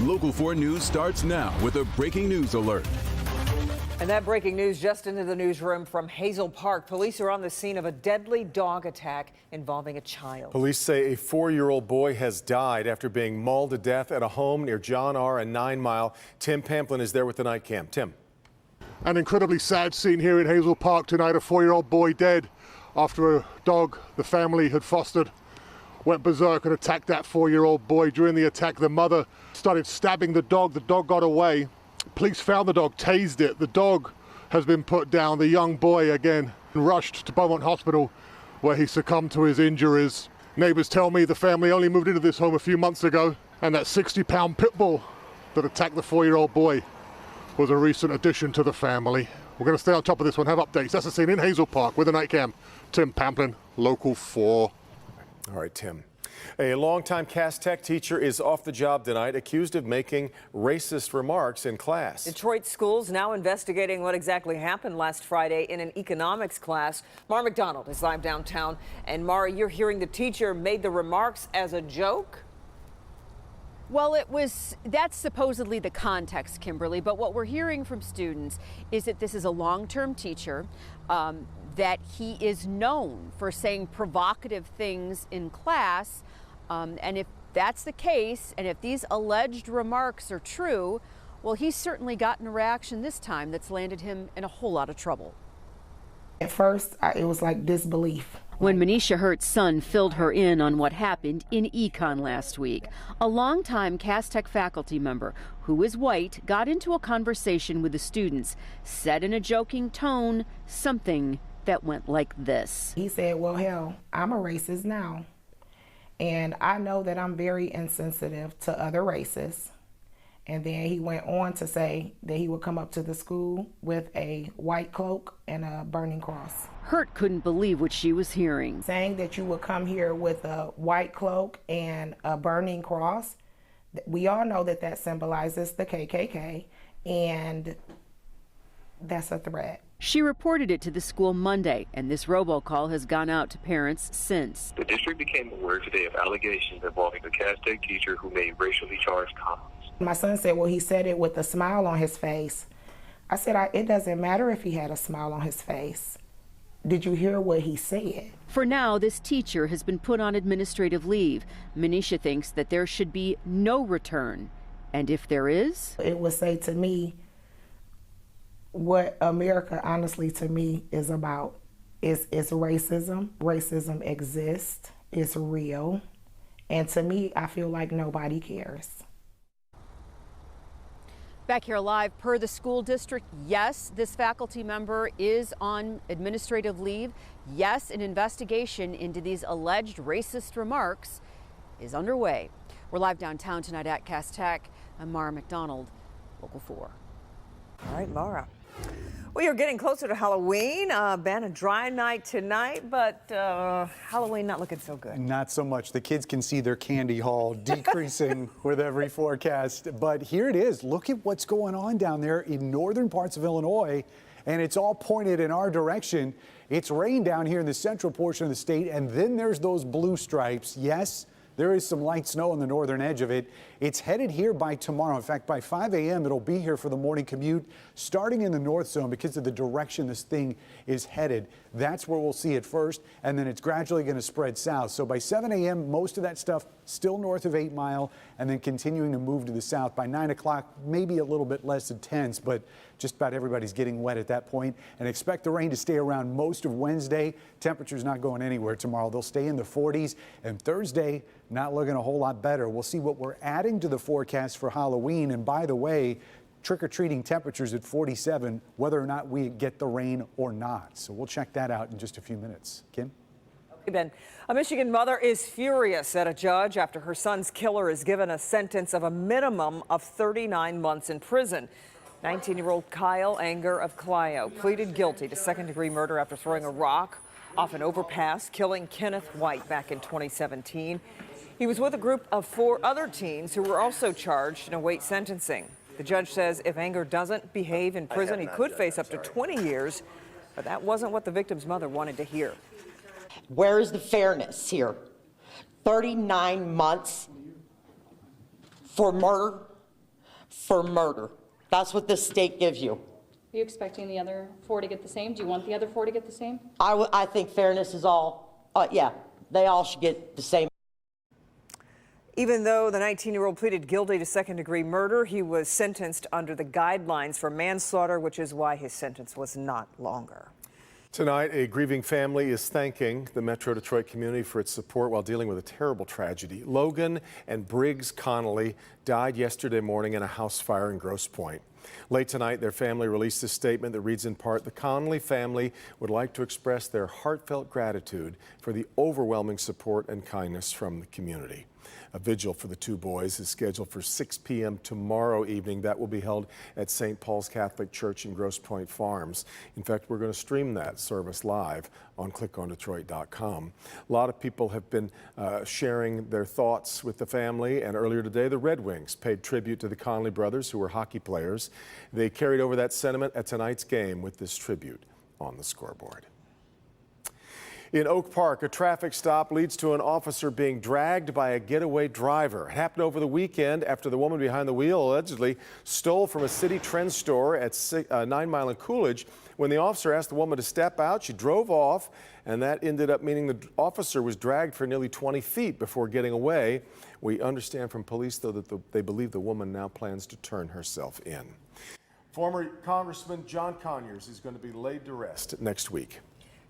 Local 4 News starts now with a breaking news alert. And that breaking news just into the newsroom from Hazel Park. Police are on the scene of a deadly dog attack involving a child. Police say a 4-year-old boy has died after being mauled to death at a home near John R. and 9 Mile. Tim Pamplin is there with the night cam. Tim. An incredibly sad scene here in Hazel Park tonight. A 4-year-old boy dead after a dog the family had fostered went berserk and attacked that 4-year-old boy. During the attack, the mother started stabbing the dog. The dog got away. Police found the dog, tased it. The dog has been put down. The young boy, again, rushed to Beaumont Hospital where he succumbed to his injuries. Neighbors tell me the family only moved into this home a few months ago, and that 60-pound pit bull that attacked the 4-year-old boy was a recent addition to the family. We're going to stay on top of this one, have updates. That's the scene in Hazel Park with the night cam. Tim Pamplin, Local 4. All right, Tim. A longtime Cass Tech teacher is off the job tonight, accused of making racist remarks in class. Detroit schools now investigating what exactly happened last Friday in an economics class. Mara McDonald is live downtown. And Mara, you're hearing the teacher made the remarks as a joke? Well, that's supposedly the context, Kimberly, but what we're hearing from students is that this is a long-term teacher, that he is known for saying provocative things in class, and if that's the case, and if these alleged remarks are true, well, he's certainly gotten a reaction this time that's landed him in a whole lot of trouble. At first, it was like disbelief. When Manisha Hurt's son filled her in on what happened in econ last week, a longtime Cass Tech faculty member who is white got into a conversation with the students, said in a joking tone something that went like this. He said, well, hell, I'm a racist now. And I know that I'm very insensitive to other races. And then he went on to say that he would come up to the school with a white cloak and a burning cross. Hurt couldn't believe what she was hearing. Saying that you would come here with a white cloak and a burning cross, we all know that that symbolizes the KKK, and that's a threat. She reported it to the school Monday, and this robocall has gone out to parents since. The district became aware today of allegations involving a Cass Tech teacher who made racially charged comments. My son said, well, he said it with a smile on his face. I said, it doesn't matter if he had a smile on his face. Did you hear what he said? For now, this teacher has been put on administrative leave. Manisha thinks that there should be no return. And if there is? It would say to me what America, honestly, to me, is about. It's racism. Racism exists. It's real. And to me, I feel like nobody cares. Back here live, per the school district, yes, this faculty member is on administrative leave. Yes, an investigation into these alleged racist remarks is underway. We're live downtown tonight at Cass Tech. I'm Mara McDonald, Local 4. All right, Mara. Well, you're getting closer to Halloween. Been a dry night tonight, but Halloween not looking so good. Not so much. The kids can see their candy haul decreasing with every forecast. But here it is. Look at what's going on down there in northern parts of Illinois, and it's all pointed in our direction. It's rain down here in the central portion of the state, and then there's those blue stripes. Yes, there is some light snow on the northern edge of it. It's headed here by tomorrow. In fact, by 5 a.m., it'll be here for the morning commute, starting in the north zone because of the direction this thing is headed. That's where we'll see it first, and then it's gradually going to spread south. So by 7 a.m., most of that stuff still north of 8 Mile, and then continuing to move to the south. By 9 o'clock, maybe a little bit less intense, but just about everybody's getting wet at that point. And expect the rain to stay around most of Wednesday. Temperatures not going anywhere tomorrow. They'll stay in the 40s, and Thursday, not looking a whole lot better. We'll see what we're adding to the forecast for Halloween. And by the way, trick-or-treating temperatures at 47, whether or not we get the rain or not. So we'll check that out in just a few minutes. Kim? Okay, Ben. A Michigan mother is furious at a judge after her son's killer is given a sentence of a minimum of 39 months in prison. 19-year-old Kyle Anger of Clio pleaded guilty to second-degree murder after throwing a rock off an overpass, killing Kenneth White back in 2017. He was with a group of 4 other teens who were also charged and await sentencing. The judge says if Anger doesn't behave in prison, he could face up to 20 years, but that wasn't what the victim's mother wanted to hear. Where is the fairness here? 39 months for murder? for murder. That's what this state gives you. Are you expecting the other 4 to get the same? Do you want the other 4 to get the same? I think fairness is all, yeah, they all should get the same. Even though the 19-year-old pleaded guilty to second-degree murder, he was sentenced under the guidelines for manslaughter, which is why his sentence was not longer. Tonight, a grieving family is thanking the Metro Detroit community for its support while dealing with a terrible tragedy. Logan and Briggs Connolly died yesterday morning in a house fire in Grosse Pointe. Late tonight, their family released a statement that reads in part, "The Connolly family would like to express their heartfelt gratitude for the overwhelming support and kindness from the community." A vigil for the two boys is scheduled for 6 p.m. tomorrow evening. That will be held at St. Paul's Catholic Church in Grosse Pointe Farms. In fact, we're going to stream that service live on clickondetroit.com. A lot of people have been sharing their thoughts with the family, and earlier today, the Red Wings paid tribute to the Connolly brothers, who were hockey players. They carried over that sentiment at tonight's game with this tribute on the scoreboard. In Oak Park, a traffic stop leads to an officer being dragged by a getaway driver. It happened over the weekend after the woman behind the wheel allegedly stole from a City Trend store at 9 Mile and Coolidge. When the officer asked the woman to step out, she drove off, and that ended up meaning the officer was dragged for nearly 20 feet before getting away. We understand from police, though, that they believe the woman now plans to turn herself in. Former Congressman John Conyers is going to be laid to rest next week.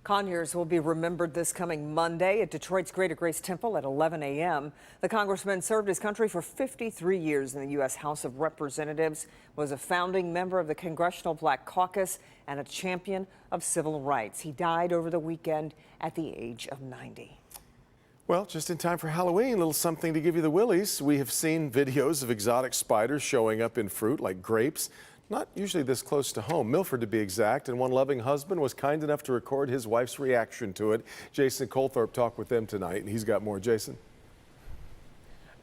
Conyers will be remembered this coming Monday at Detroit's Greater Grace Temple at 11 a.m. The congressman served his country for 53 years in the U.S. House of Representatives, was a founding member of the Congressional Black Caucus, and a champion of civil rights. He died over the weekend at the age of 90. Well, just in time for Halloween, a little something to give you the willies. We have seen videos of exotic spiders showing up in fruit like grapes. Not usually this close to home, Milford to be exact, and one loving husband was kind enough to record his wife's reaction to it. Jason Colthorpe talked with them tonight, and he's got more. Jason?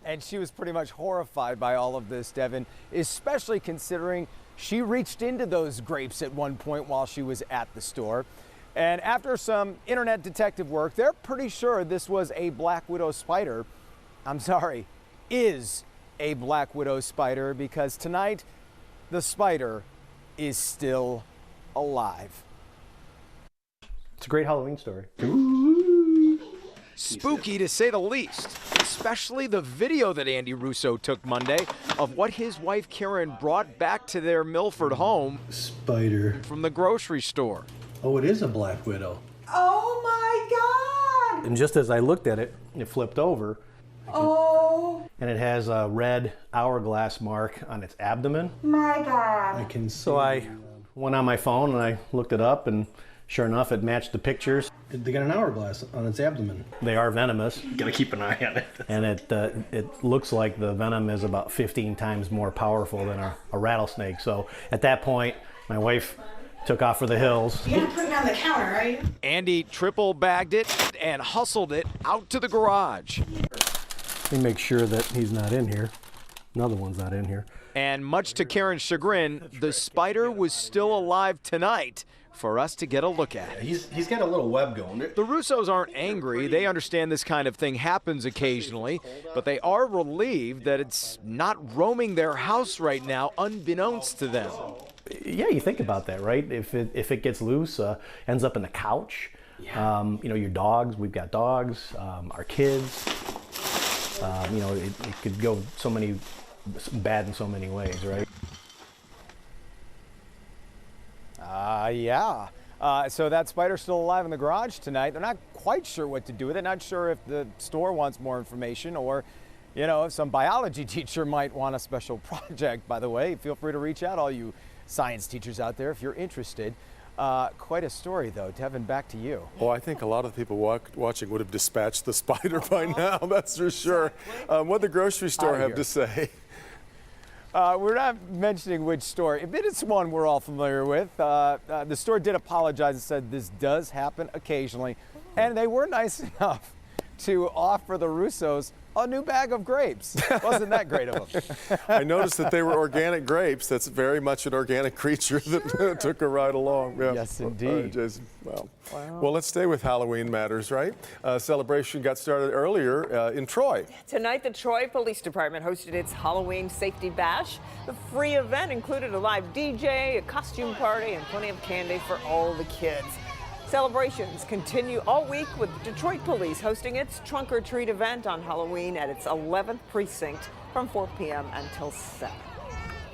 And she was pretty much horrified by all of this, Devin, especially considering she reached into those grapes at one point while she was at the store. And after some internet detective work, they're pretty sure this was a black widow spider. I'm sorry, is a black widow spider, because tonight, the spider is still alive. It's a great Halloween story. Spooky to say the least, especially the video that Andy Russo took Monday of what his wife Karen brought back to their Milford home. Spider. From the grocery store. Oh, it is a black widow. Oh my God! And just as I looked at it, it flipped over. Oh and it has a red hourglass mark on its abdomen. my God. So I went on my phone and I looked it up, and sure enough, it matched the pictures. They got an hourglass on its abdomen. They are venomous. You gotta keep an eye on it. And it looks like the venom is about 15 times more powerful than a rattlesnake. So at that point, my wife took off for the hills. You're gonna put it on the counter, are you? Andy triple bagged it and hustled it out to the garage. Let me make sure that he's not in here. Another one's not in here. And much to Karen's chagrin, the spider was still alive tonight for us to get a look at. He's got a little web going. The Russos aren't angry. They understand this kind of thing happens occasionally, but they are relieved that it's not roaming their house right now, unbeknownst to them. Yeah, you think about that, right? If it gets loose, ends up in the couch. Yeah. You know, your dogs. We've got dogs. Our kids. You know, it could go bad in so many ways, right? Yeah. So that spider's still alive in the garage tonight. They're not quite sure what to do with it. Not sure if the store wants more information, or, you know, if some biology teacher might want a special project. By the way, feel free to reach out, all you science teachers out there, if you're interested. Quite a story, though. Devin, back to you. Well, I think a lot of the people watching would have dispatched the spider by now, that's for sure. What did the grocery store have to say? We're not mentioning which store, but it's one we're all familiar with. The store did apologize and said this does happen occasionally, and they were nice enough to offer the Russos a new bag of grapes. Wasn't that great of them? I noticed that they were organic grapes. That's very much an organic creature that took a ride along. Yeah. Yes, indeed. All right, Jason. Well, let's stay with Halloween matters, right? Celebration got started earlier in Troy. Tonight, the Troy Police Department hosted its Halloween Safety Bash. The free event included a live DJ, a costume party, and plenty of candy for all the kids. Celebrations continue all week with Detroit Police hosting its Trunk or Treat event on Halloween at its 11th precinct from 4 p.m. until 7.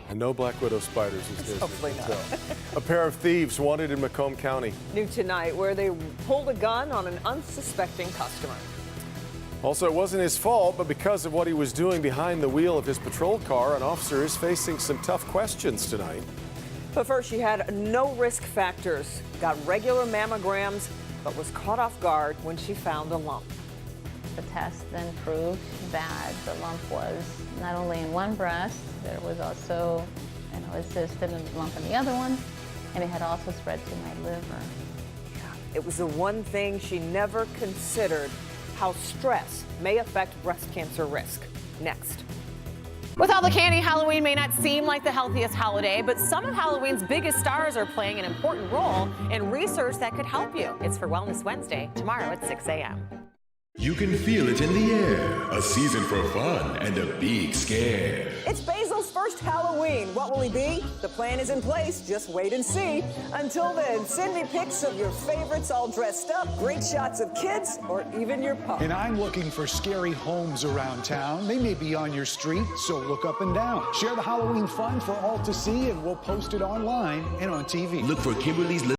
And no black widow spiders these days. Hopefully not. A pair of thieves wanted in Macomb County. New tonight, where they pulled a gun on an unsuspecting customer. Also, it wasn't his fault, but because of what he was doing behind the wheel of his patrol car, an officer is facing some tough questions tonight. But first, she had no risk factors, got regular mammograms, but was caught off guard when she found a lump. The test then proved that the lump was not only in one breast, there was also a cyst and a lump in the other one, and it had also spread to my liver. It was the one thing she never considered, how stress may affect breast cancer risk. Next. With all the candy, Halloween may not seem like the healthiest holiday, but some of Halloween's biggest stars are playing an important role in research that could help you. It's for Wellness Wednesday, tomorrow at 6 a.m. You can feel it in the air. A season for fun and a big scare. It's Basil's first Halloween. What will he be? The plan is in place. Just wait and see. Until then, send me pics of your favorites all dressed up, great shots of kids, or even your pup. And I'm looking for scary homes around town. They may be on your street, so look up and down. Share the Halloween fun for all to see, and we'll post it online and on TV. Look for Kimberly's